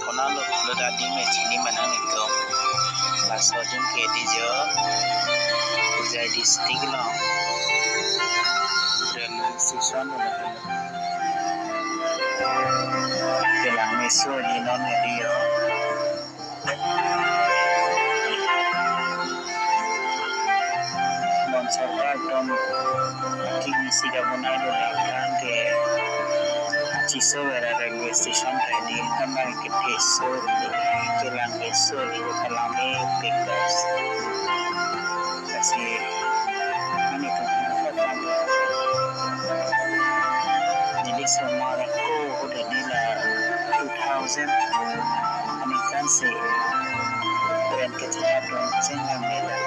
Konalo loda di mechini manang ito. Paso din kedi jo. Ujai district lo. Railway station lo. Kelang meso di non dio. Non sarkar dom kini siga bunai do lakan ke Ciso era railway station ready karena kita eso kelang eso di kalame pegas kasi ini tu jadi semua aku udah di la 2000 ini kan si brand kecil dong sehingga mela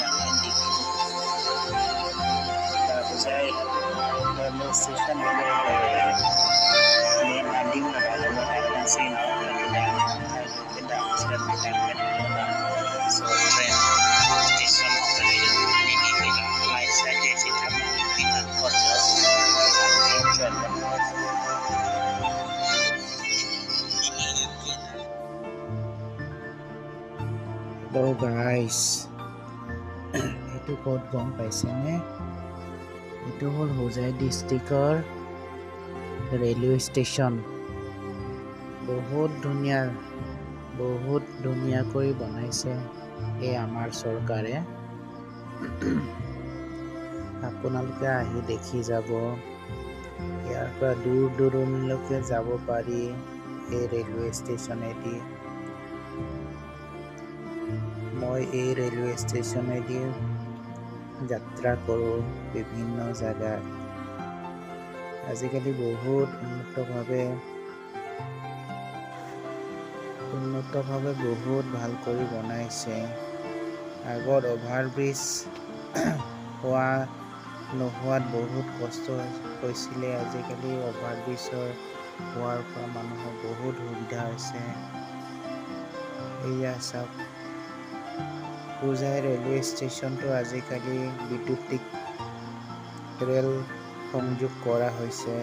yang di saya railway station ini landing na dalam akan sini kita sudah mencapai so train station operator ini mulai saja kita pindah kota Hello guys, itu ক'ত গম পাইছেনে? এইটো হ'ল হোজাই ডিষ্ট্ৰিক্টৰ railway station. বহুত ধুনীয়াকৈ বনাইছে এই আমাৰ চৰকাৰে। আপোনালোকে আহি দেখি যাব। ইয়াৰ পৰা দূৰণিলৈকে যাব পাৰি এই ৰেলৱে ষ্টেচনেদি। মই এই ৰেলৱে ষ্টেচনেদি যাত্ৰা কৰোঁ বিভিন্ন জাগাত। আজিকালি বহুত উন্নতভাৱে বহুত ভাল কৰি বনাইছে। আগত অভাৰব্ৰিজ নোহোৱাত বহুত কষ্ট হৈছিলে। আজিকালি অভাৰব্ৰিজৰ হোৱাৰ পৰা মানুহৰ বহুত সুবিধা হৈছে। এয়া চাওক, হোজাই ৰেলৱে ষ্টেচনটো আজিকালি বৈদ্যুতিক ৰেল সংযোগ কৰা হৈছে।